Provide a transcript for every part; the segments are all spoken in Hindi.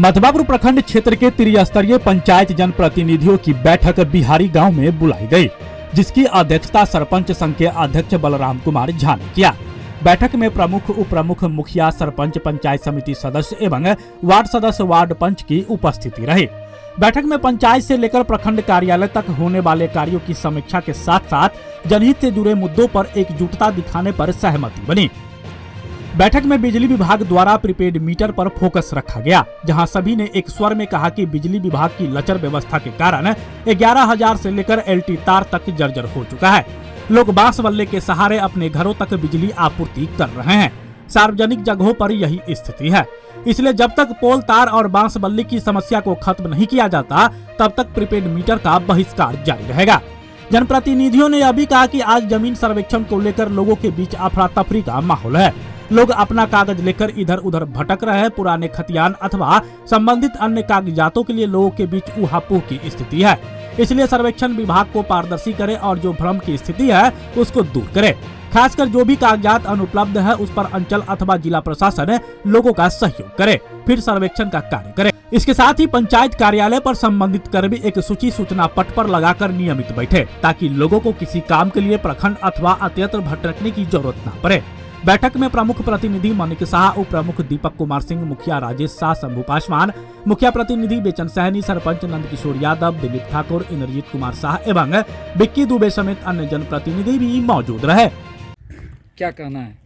मधवापुर प्रखंड क्षेत्र के त्रिस्तरीय पंचायत जनप्रतिनिधियों की बैठक बिहारी गांव में बुलाई गई, जिसकी अध्यक्षता सरपंच संघ के अध्यक्ष बलराम कुमार झा ने किया। बैठक में प्रमुख, उप प्रमुख, मुखिया, सरपंच, पंचायत समिति सदस्य एवं वार्ड सदस्य, वार्ड पंच की उपस्थिति रही। बैठक में पंचायत से लेकर प्रखंड कार्यालय तक होने वाले कार्यों की समीक्षा के साथ साथ जनहित से जुड़े मुद्दों पर एकजुटता दिखाने पर सहमति बनी। बैठक में बिजली विभाग द्वारा प्रीपेड मीटर पर फोकस रखा गया, जहां सभी ने एक स्वर में कहा कि बिजली विभाग की लचर व्यवस्था के कारण 11,000 से लेकर एलटी तार तक जर्जर हो चुका है। लोग बांस बल्ले के सहारे अपने घरों तक बिजली आपूर्ति कर रहे हैं। सार्वजनिक जगहों पर यही स्थिति है, इसलिए जब तक पोल, तार और बांस बल्ले की समस्या को खत्म नहीं किया जाता, तब तक प्रीपेड मीटर का बहिष्कार जारी रहेगा। जनप्रतिनिधियों ने यह भी कहा कि आज जमीन सर्वेक्षण को लेकर लोगों के बीच अफरा तफरी का माहौल है। लोग अपना कागज लेकर इधर उधर भटक रहे हैं। पुराने खतियान अथवा संबंधित अन्य कागजातों के लिए लोगों के बीच ऊहापोह की स्थिति है, इसलिए सर्वेक्षण विभाग को पारदर्शी करे और जो भ्रम की स्थिति है उसको दूर करे। खासकर जो भी कागजात अनुपलब्ध है उस पर अंचल अथवा जिला प्रशासन लोगों का सहयोग करे, फिर सर्वेक्षण का कार्य करे। इसके साथ ही पंचायत कार्यालय पर संबंधित कर्मी एक सूची सूचना पट पर लगाकर नियमित बैठे, ताकि लोगों को किसी काम के लिए प्रखंड अथवा अन्यत्र भटकने की जरूरत न पड़े। बैठक में प्रमुख प्रतिनिधि मनिक शाह, उप प्रमुख दीपक कुमार सिंह, मुखिया राजेश शाह, शंभू पासवान, मुखिया प्रतिनिधि बेचन सहनी, सरपंच नंद किशोर यादव, दिलीप ठाकुर, इंद्रजीत कुमार शाह एवं बिक्की दुबे समेत अन्य जनप्रतिनिधि भी मौजूद रहे। क्या कहना है?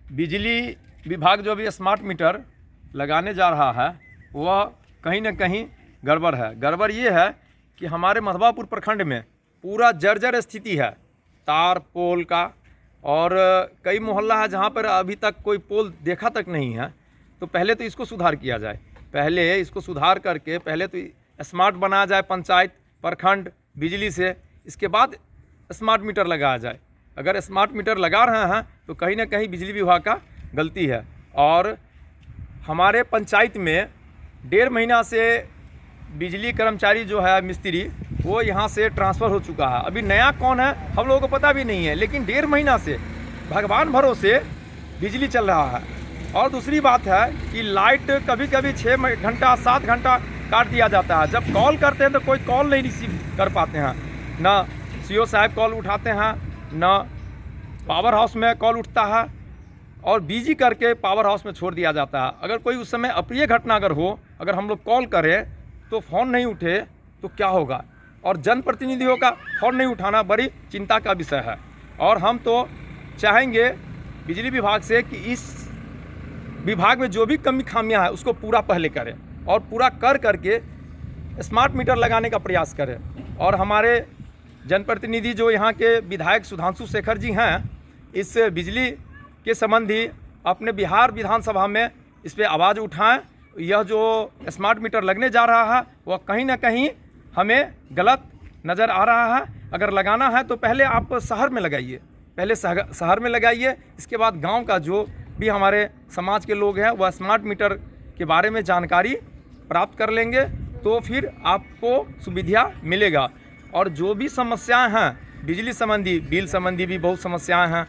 बिजली विभाग जो अभी स्मार्ट मीटर लगाने जा रहा है वह कहीं न कहीं गड़बड़ है। गड़बड़ ये है कि हमारे मधवापुर प्रखंड में पूरा जर्जर स्थिति है तार पोल का, और कई मोहल्ला है जहाँ पर अभी तक कोई पोल देखा तक नहीं है। तो पहले तो इसको सुधार किया जाए, पहले इसको सुधार करके पहले तो स्मार्ट बनाया जाए पंचायत प्रखंड बिजली से, इसके बाद स्मार्ट मीटर लगाया जाए। अगर स्मार्ट मीटर लगा रहे हैं तो कहीं ना कहीं बिजली विभाग का गलती है। और हमारे पंचायत में 1.5 महीना से बिजली कर्मचारी जो है मिस्त्री, वो यहाँ से ट्रांसफ़र हो चुका है। अभी नया कौन है हम लोगों को पता भी नहीं है, लेकिन 1.5 महीना से भगवान भरोसे बिजली चल रहा है। और दूसरी बात है कि लाइट कभी कभी 6 घंटा 7 घंटा काट दिया जाता है। जब कॉल करते हैं तो कोई कॉल नहीं रिसीव कर पाते हैं, ना सीओ साहब कॉल उठाते हैं, ना पावर हाउस में कॉल उठता है, और बिजी करके पावर हाउस में छोड़ दिया जाता है। अगर कोई उस समय अप्रिय घटना अगर हो, अगर हम लोग कॉल करें तो फ़ोन नहीं उठे तो क्या होगा? और जनप्रतिनिधियों का फ़ोन नहीं उठाना बड़ी चिंता का विषय है। और हम तो चाहेंगे बिजली विभाग से कि इस विभाग में जो भी कमी खामियां है उसको पूरा पहले करें, और पूरा कर करके स्मार्ट मीटर लगाने का प्रयास करें। और हमारे जनप्रतिनिधि जो यहाँ के विधायक सुधांशु शेखर जी हैं, इस बिजली के संबंधी अपने बिहार विधानसभा में इस पर आवाज़ उठाएं। यह जो स्मार्ट मीटर लगने जा रहा है वह कहीं ना कहीं हमें गलत नज़र आ रहा है। अगर लगाना है तो पहले आप शहर में लगाइए, पहले शहर में लगाइए, इसके बाद गांव का जो भी हमारे समाज के लोग हैं वह स्मार्ट मीटर के बारे में जानकारी प्राप्त कर लेंगे, तो फिर आपको सुविधा मिलेगा। और जो भी समस्याएं हैं बिजली संबंधी, बिल संबंधी भी बहुत समस्याएं हैं।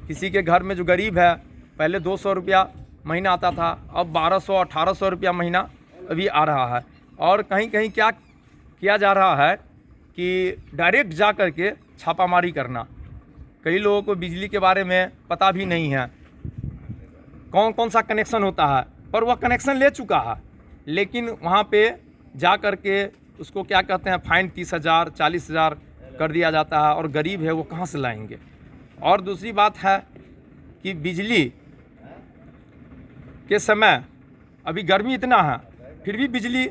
किसी के घर में जो गरीब है, पहले 200 रुपया महीना आता था, अब 1200-1800 रुपया महीना अभी आ रहा है। और कहीं कहीं क्या किया जा रहा है कि डायरेक्ट जा कर के छापामारी करना। कई लोगों को बिजली के बारे में पता भी नहीं है, कौन कौन सा कनेक्शन होता है, पर वह कनेक्शन ले चुका है, लेकिन वहाँ पे जा कर के उसको क्या कहते हैं, फाइन 30,000 40,000 कर दिया जाता है, और गरीब है वो कहाँ से लाएंगे? और दूसरी बात है कि बिजली के समय अभी गर्मी इतना है, फिर भी बिजली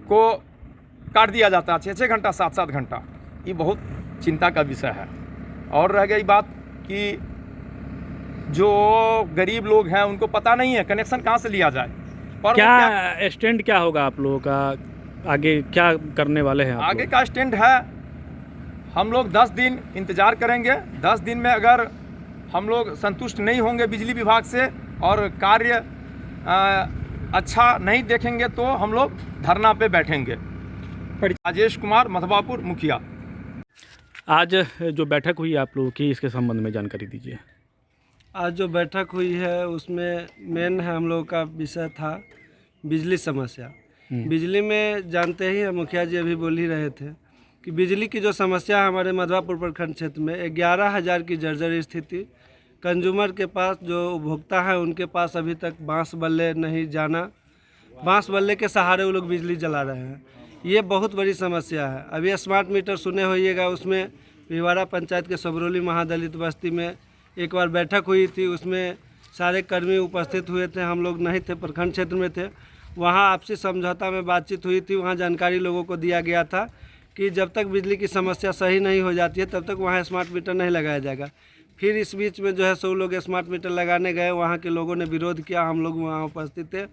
को काट दिया जाता है 6-6 घंटा 7-7 घंटा। ये बहुत चिंता का विषय है। और रह गई बात कि जो गरीब लोग हैं उनको पता नहीं है कनेक्शन कहाँ से लिया जाए। पर क्या स्टैंड क्या होगा आप लोगों का? आगे क्या करने वाले हैं आप आगे का स्टैंड है, हम लोग 10 दिन इंतज़ार करेंगे। 10 दिन में अगर हम लोग संतुष्ट नहीं होंगे बिजली विभाग से और कार्य अच्छा नहीं देखेंगे तो हम लोग धरना पे बैठेंगे। राजेश कुमार, मधवापुर मुखिया। आज जो बैठक हुई आप लोगों की, इसके संबंध में जानकारी दीजिए। आज जो बैठक हुई है उसमें मेन है हम लोग का विषय था बिजली समस्या। बिजली में जानते ही हैं, मुखिया जी अभी बोल ही रहे थे कि बिजली की जो समस्या है हमारे मधवापुर प्रखंड क्षेत्र में 11,000 की जर्जर स्थिति। कंज्यूमर के पास जो उपभोक्ता है उनके पास अभी तक बांस बल्ले नहीं जाना, बांस बल्ले के सहारे वो लोग बिजली जला रहे हैं। ये बहुत बड़ी समस्या है। अभी स्मार्ट मीटर सुने होइएगा, उसमें भिवाड़ा पंचायत के सबरोली महादलित बस्ती में एक बार बैठक हुई थी, उसमें सारे कर्मी उपस्थित हुए थे, हम लोग नहीं थे, प्रखंड क्षेत्र में थे। वहाँ आपसी समझौता में बातचीत हुई थी, वहाँ जानकारी लोगों को दिया गया था कि जब तक बिजली की समस्या सही नहीं हो जाती है तब तक वहाँ स्मार्ट मीटर नहीं लगाया जाएगा। फिर इस बीच में जो है सौ लोग स्मार्ट मीटर लगाने गए, वहाँ के लोगों ने विरोध किया, हम लोग वहाँ उपस्थित थे।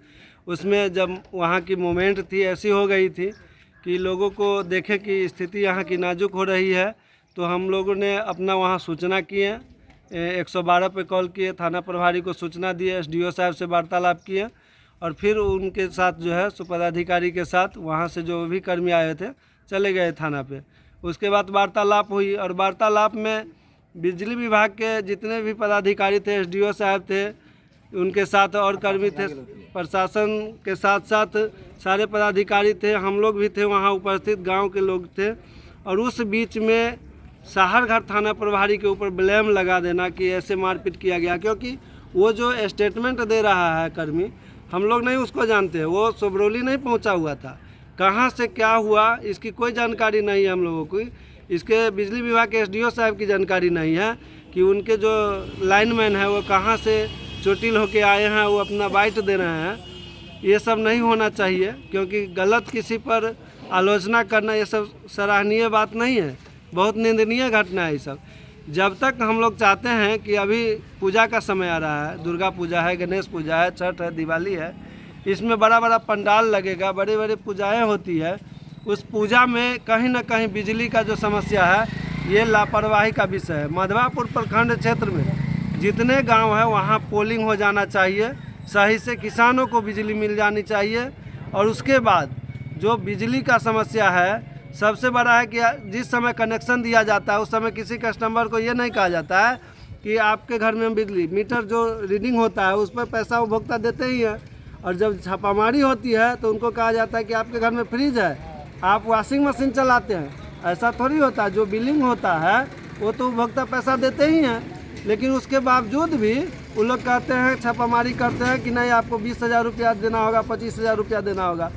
उसमें जब वहाँ की मूवमेंट थी ऐसी हो गई थी कि लोगों को देखे कि स्थिति यहाँ की नाजुक हो रही है, तो हम लोगों ने अपना वहाँ सूचना किए, 112 पे कॉल किए, थाना प्रभारी को सूचना दिए, SDO साहब से वार्तालाप किए और फिर उनके साथ जो है पदाधिकारी के साथ वहाँ से जो भी कर्मी आए थे चले गए थाना पे। उसके बाद वार्तालाप हुई और वार्तालाप में बिजली विभाग के जितने भी पदाधिकारी थे, SDO साहब थे, उनके साथ और कर्मी थे, प्रशासन के साथ साथ सारे पदाधिकारी थे, हम लोग भी थे वहाँ उपस्थित, गांव के लोग थे। और उस बीच में साहरघाट थाना प्रभारी के ऊपर ब्लेम लगा देना कि ऐसे मारपीट किया गया, क्योंकि वो जो स्टेटमेंट दे रहा है कर्मी, हम लोग नहीं उसको जानते, वो सबरोली नहीं पहुंचा हुआ था, कहां से क्या हुआ इसकी कोई जानकारी नहीं है हम लोगों को। इसके बिजली विभाग के SDO साहब की जानकारी नहीं है कि उनके जो लाइनमैन है वो कहां से चोटिल होके आए हैं, वो अपना बाइट दे रहे हैं। ये सब नहीं होना चाहिए, क्योंकि गलत किसी पर आलोचना करना ये सब सराहनीय बात नहीं है, बहुत निंदनीय घटना है ये सब। जब तक हम लोग चाहते हैं कि अभी पूजा का समय आ रहा है, दुर्गा पूजा है, गणेश पूजा है, छठ है, दिवाली है, इसमें बड़ा बड़ा पंडाल लगेगा, बड़े बड़े पूजाएं होती है, उस पूजा में कहीं ना कहीं बिजली का जो समस्या है ये लापरवाही का विषय है। मधवापुर प्रखंड क्षेत्र में जितने गांव है वहां पोलिंग हो जाना चाहिए, सही से किसानों को बिजली मिल जानी चाहिए। और उसके बाद जो बिजली का समस्या है सबसे बड़ा है कि जिस समय कनेक्शन दिया जाता है उस समय किसी कस्टमर को ये नहीं कहा जाता है कि आपके घर में बिजली मीटर जो रीडिंग होता है उस पर पैसा उपभोक्ता देते ही है, और जब छापामारी होती है तो उनको कहा जाता है कि आपके घर में फ्रिज है, आप वॉशिंग मशीन चलाते हैं। ऐसा थोड़ी होता है, जो बिलिंग होता है वो तो उपभोक्ता पैसा देते ही हैं, लेकिन उसके बावजूद भी वो लोग कहते हैं, छापामारी करते हैं कि नहीं आपको 20,000 रुपया देना होगा, 25,000 रुपया देना होगा।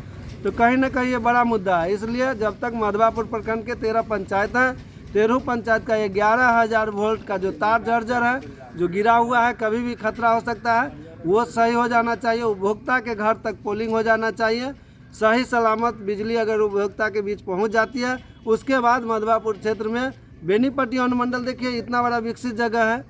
तो कहीं ना कहीं ये बड़ा मुद्दा है। इसलिए जब तक मधवापुर प्रखंड के 13 पंचायत हैं, 13 पंचायत का 11,000 वोल्ट का जो तार जर्जर है, जो गिरा हुआ है, कभी भी खतरा हो सकता है, वो सही हो जाना चाहिए। उपभोक्ता के घर तक पोलिंग हो जाना चाहिए, सही सलामत बिजली अगर उपभोक्ता के बीच पहुंच जाती है, उसके बाद मधवापुर क्षेत्र में बेनीपट्टी अनुमंडल देखिए इतना बड़ा विकसित जगह है,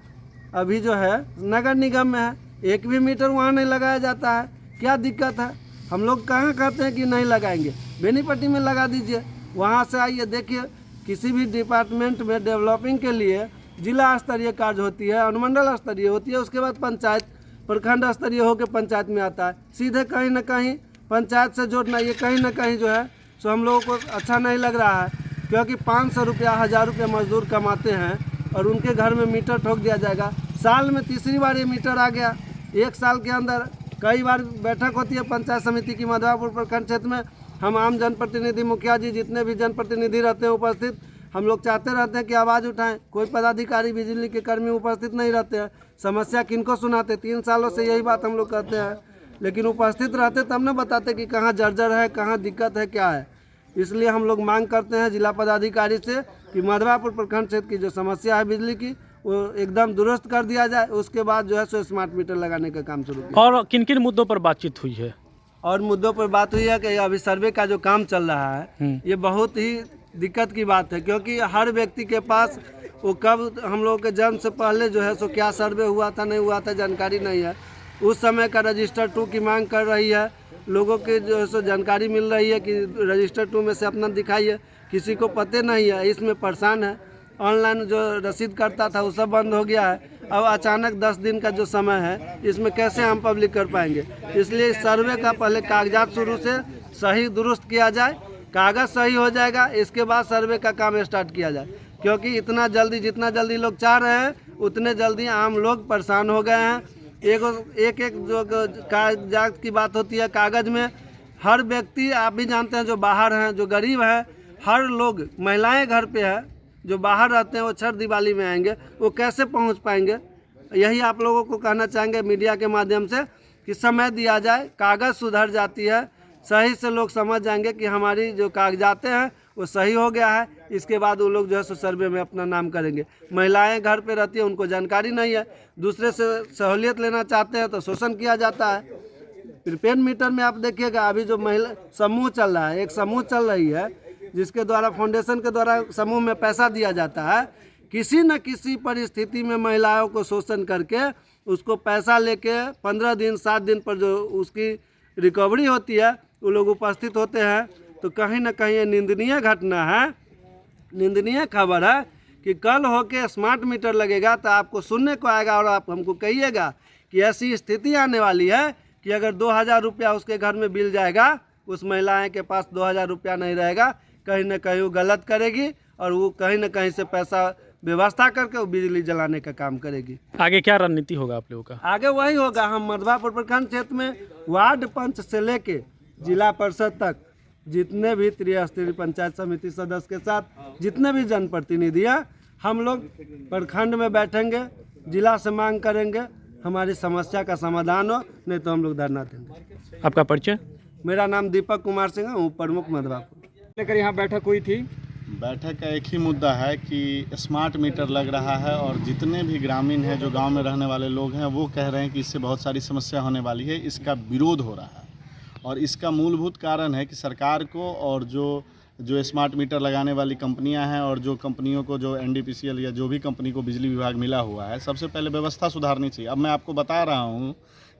अभी जो है नगर निगम में है, एक भी मीटर वहाँ नहीं लगाया जाता है। क्या दिक्कत है? हम लोग कहाँ कहते हैं कि नहीं लगाएंगे, बेनीपट्टी में लगा दीजिए। वहाँ से आइए देखिए, किसी भी डिपार्टमेंट में डेवलपिंग के लिए जिला स्तरीय कार्य होती है, अनुमंडल स्तरीय होती है, उसके बाद पंचायत प्रखंड स्तरीय होकर पंचायत में आता है। सीधे कहीं ना कहीं पंचायत से जोड़ना ये कहीं ना कहीं जो है सो हम लोगों को अच्छा नहीं लग रहा है, क्योंकि 500 रुपया 1000 रुपया मजदूर कमाते हैं और उनके घर में मीटर ठोक दिया जाएगा। साल में तीसरी बार ये मीटर आ गया, एक साल के अंदर कई बार बैठक होती है पंचायत समिति की मधवापुर प्रखंड क्षेत्र में। हम आम जनप्रतिनिधि, मुखिया जी, जितने भी जनप्रतिनिधि रहते हैं उपस्थित, हम लोग चाहते रहते हैं कि आवाज़ उठाएं। कोई पदाधिकारी, बिजली के कर्मी उपस्थित नहीं रहते हैं। समस्या किनको सुनाते? 3 सालों से यही बात हम लोग कहते हैं, लेकिन उपस्थित रहते तब न बताते कि कहाँ जर्जर है, कहाँ दिक्कत है, क्या है। इसलिए हम लोग मांग करते हैं जिला पदाधिकारी से कि मधवापुर प्रखंड क्षेत्र की जो समस्या है बिजली की, वो एकदम दुरुस्त कर दिया जाए। उसके बाद जो है सो स्मार्ट मीटर लगाने का काम शुरू किया। और किन किन मुद्दों पर बातचीत हुई है? और मुद्दों पर बात हुई है कि अभी सर्वे का जो काम चल रहा है ये बहुत ही दिक्कत की बात है, क्योंकि हर व्यक्ति के पास वो कब हम लोगों के जन्म से पहले जो है सो क्या सर्वे हुआ था, नहीं हुआ था, जानकारी नहीं है। उस समय का रजिस्टर 2 की मांग कर रही है, लोगों के जो है सो जानकारी मिल रही है कि रजिस्टर 2 में से अपना दिखाइए, किसी को पते नहीं है, इसमें परेशान है। ऑनलाइन जो रसीद करता था वो सब बंद हो गया है। अब अचानक 10 दिन का जो समय है इसमें कैसे हम पब्लिक कर पाएंगे? इसलिए सर्वे का पहले कागजात शुरू से सही दुरुस्त किया जाए, कागज़ सही हो जाएगा, इसके बाद सर्वे का काम स्टार्ट किया जाए। क्योंकि इतना जल्दी, जितना जल्दी लोग चाह रहे हैं उतने जल्दी आम लोग परेशान हो गए हैं। एक एक जो कागजात की बात होती है, कागज़ में हर व्यक्ति, आप भी जानते हैं, जो बाहर हैं, जो गरीब हैं, हर लोग, महिलाएं घर पे है, जो बाहर रहते हैं, वो छठ दिवाली में आएंगे, वो कैसे पहुंच पाएंगे? यही आप लोगों को कहना चाहेंगे मीडिया के माध्यम से कि समय दिया जाए, कागज़ सुधर जाती है, सही से लोग समझ जाएंगे कि हमारी जो कागजातें हैं वो सही हो गया है। इसके बाद वो लोग जो है सो सर्वे में अपना नाम करेंगे। महिलाएं घर पे रहती है, उनको जानकारी नहीं है, दूसरे से सहूलियत लेना चाहते हैं तो शोषण किया जाता है। प्रीपेड मीटर में आप देखिएगा, अभी जो महिला समूह चल रहा है, एक समूह चल रही है जिसके द्वारा, फाउंडेशन के द्वारा समूह में पैसा दिया जाता है। किसी न किसी परिस्थिति में महिलाओं को शोषण करके उसको पैसा लेके 15 दिन 7 दिन पर जो उसकी रिकवरी होती है, वो लोग उपस्थित होते हैं। तो कहीं ना कहीं ये निंदनीय घटना है, निंदनीय खबर है कि कल होके स्मार्ट मीटर लगेगा तो आपको सुनने को आएगा और आप हमको कहिएगा कि ऐसी स्थिति आने वाली है कि अगर 2000 रुपया उसके घर में बिल जाएगा, उस महिलाएं के पास 2000 रुपया नहीं रहेगा, कहीं ना कहीं वो गलत करेगी और वो कहीं ना कहीं से पैसा व्यवस्था करके वो बिजली जलाने का काम करेगी। आगे क्या रणनीति होगा आप लोगों का? आगे वही होगा, हम मधवापुर प्रखंड क्षेत्र में वार्ड पंच से लेके जिला परिषद तक जितने भी त्रिस्तरीय पंचायत समिति सदस्य के साथ जितने भी जनप्रतिनिधि हैं, हम लोग प्रखंड में बैठेंगे, जिला से मांग करेंगे हमारी समस्या का समाधान हो, नहीं तो हम लोग धरना देंगे। आपका परिचय? मेरा नाम दीपक कुमार सिंह है, हूँ प्रमुख मधवापुर। लेकर यहाँ बैठक हुई थी। बैठक का एक ही मुद्दा है कि स्मार्ट मीटर लग रहा है और जितने भी ग्रामीण हैं, जो गांव में रहने वाले लोग हैं, वो कह रहे हैं कि इससे बहुत सारी समस्या होने वाली है। इसका विरोध हो रहा है और इसका मूलभूत कारण है कि सरकार को और जो स्मार्ट मीटर लगाने वाली कंपनियां हैं और जो कंपनियों को, जो NDPCL या जो भी कंपनी को बिजली विभाग मिला हुआ है, सबसे पहले व्यवस्था सुधारनी चाहिए। अब मैं आपको बता रहा हूं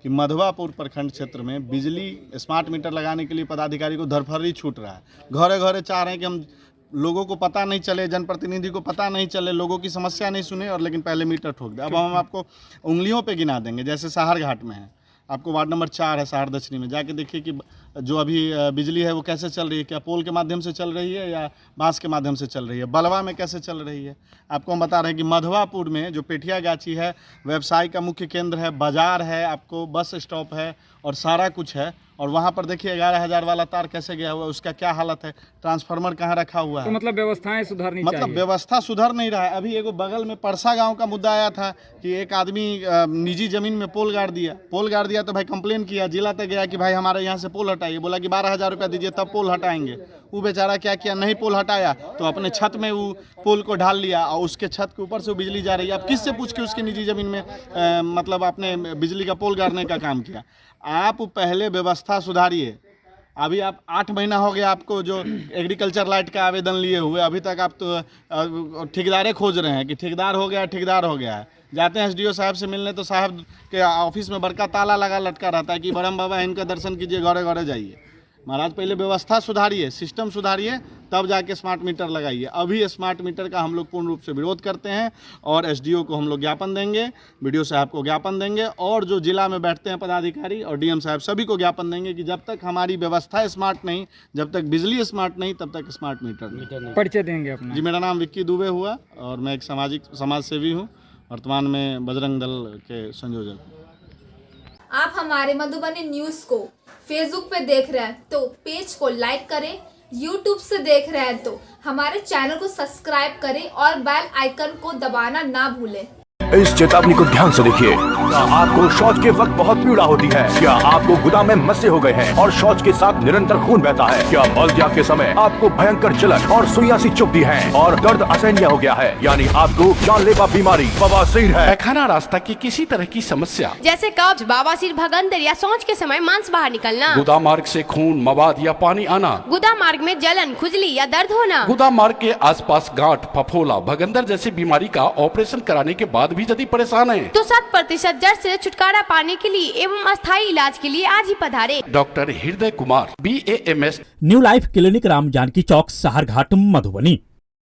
कि मधवापुर प्रखंड क्षेत्र में बिजली स्मार्ट मीटर लगाने के लिए पदाधिकारी को धरफरी छूट रहा है। घरे घरे चाह रहे हैं कि हम लोगों को पता नहीं चले, जनप्रतिनिधि को पता नहीं चले, लोगों की समस्या नहीं सुने और लेकिन पहले मीटर ठोक दे। अब हम आपको उंगलियों पे गिना देंगे। जैसे साहर घाट में है, आपको वार्ड नंबर 4 है साहर दक्षिणी में, जाके देखिए कि जो अभी बिजली है वो कैसे चल रही है, क्या पोल के माध्यम से चल रही है या बांस के माध्यम से चल रही है। बलवा में कैसे चल रही है। आपको हम बता रहे हैं कि मधवापुर में जो पेठिया गाछी है, व्यवसाय का मुख्य केंद्र है, बाजार है, आपको बस स्टॉप है और सारा कुछ है। और वहाँ पर देखिए 11,000 वाला तार कैसे गया हुआ है, उसका क्या हालत है, ट्रांसफार्मर कहाँ रखा हुआ है। तो मतलब व्यवस्थाएं सुधारनी चाहिए। मतलब व्यवस्था सुधर नहीं रहा है। अभी एगो बगल में परसा गांव का मुद्दा आया था कि एक आदमी निजी जमीन में पोल गाड़ दिया तो भाई कंप्लेन किया, जिला तक गया कि भाई हमारे यहाँ से पोल हटाइए। बोला कि 12,000 रुपया दीजिए तब पोल हटाएंगे। वो बेचारा क्या किया, नहीं पोल हटाया तो अपने छत में वो पोल को ढाल लिया और उसके छत के ऊपर से वो बिजली जा रही है। अब किससे पूछ के उसकी निजी जमीन में मतलब आपने बिजली का पोल गाड़ने का काम किया। आप पहले व्यवस्था सुधारिए। अभी आप 8 महीना हो गया आपको जो एग्रीकल्चर लाइट का आवेदन लिए हुए, अभी तक आप तो ठेकेदारें खोज रहे हैं कि ठेकेदार हो गया है। जाते हैं SDO साहब से मिलने तो साहब के ऑफिस में बड़का ताला लगा लटका रहता है कि बरम बाबा इनका दर्शन कीजिए, घरे घरे जाइए। महाराज पहले व्यवस्था सुधारिए, सिस्टम सुधारिए, तब जाके स्मार्ट मीटर लगाइए। अभी स्मार्ट मीटर का हम लोग पूर्ण रूप से विरोध करते हैं और SDO को हम लोग ज्ञापन देंगे, BDO साहब को ज्ञापन देंगे और जो जिला में बैठते हैं पदाधिकारी और DM साहब सभी को ज्ञापन देंगे कि जब तक हमारी व्यवस्था स्मार्ट नहीं, जब तक बिजली स्मार्ट नहीं, तब तक स्मार्ट मीटर नहीं। परिचय देंगे अपना? जी, मेरा नाम विक्की दुबे हुआ और मैं एक समाज सेवी हूँ, वर्तमान में बजरंग दल के संयोजक। आप हमारे मधुबनी न्यूज़ को फेसबुक पे देख रहे हैं तो पेज को लाइक करें, यूट्यूब से देख रहे हैं तो हमारे चैनल को सब्सक्राइब करें और बेल आइकन को दबाना ना भूलें। इस चेतावनी को ध्यान से देखिए। क्या आपको शौच के वक्त बहुत पीड़ा होती है? क्या आपको गुदा में मस्से हो गए हैं और शौच के साथ निरंतर खून बहता है? क्या मलत्याग के समय आपको भयंकर जलन और सुइयां सी चुभती है और दर्द असहनीय हो गया है? यानी आपको जानलेवा बीमारी बवासीर है। पैखाना रास्ता की किसी तरह की समस्या जैसे कब्ज, बवासीर, भगंदर या शौच के समय मांस बाहर निकलना, गुदा मार्ग से खून, मवाद या पानी आना, गुदा मार्ग में जलन, खुजली या दर्द होना, गुदा मार्ग के आसपास गांठ, फफोला, भगंदर जैसी बीमारी का ऑपरेशन कराने के बाद भी यदि परेशान है तो 100% जड़ से छुटकारा पाने के लिए एवं अस्थायी इलाज के लिए आज ही पधारे। Doctor Hriday Kumar BAMS, new life clinic, Ram Janki चौक, साहर घाट, मधुबनी।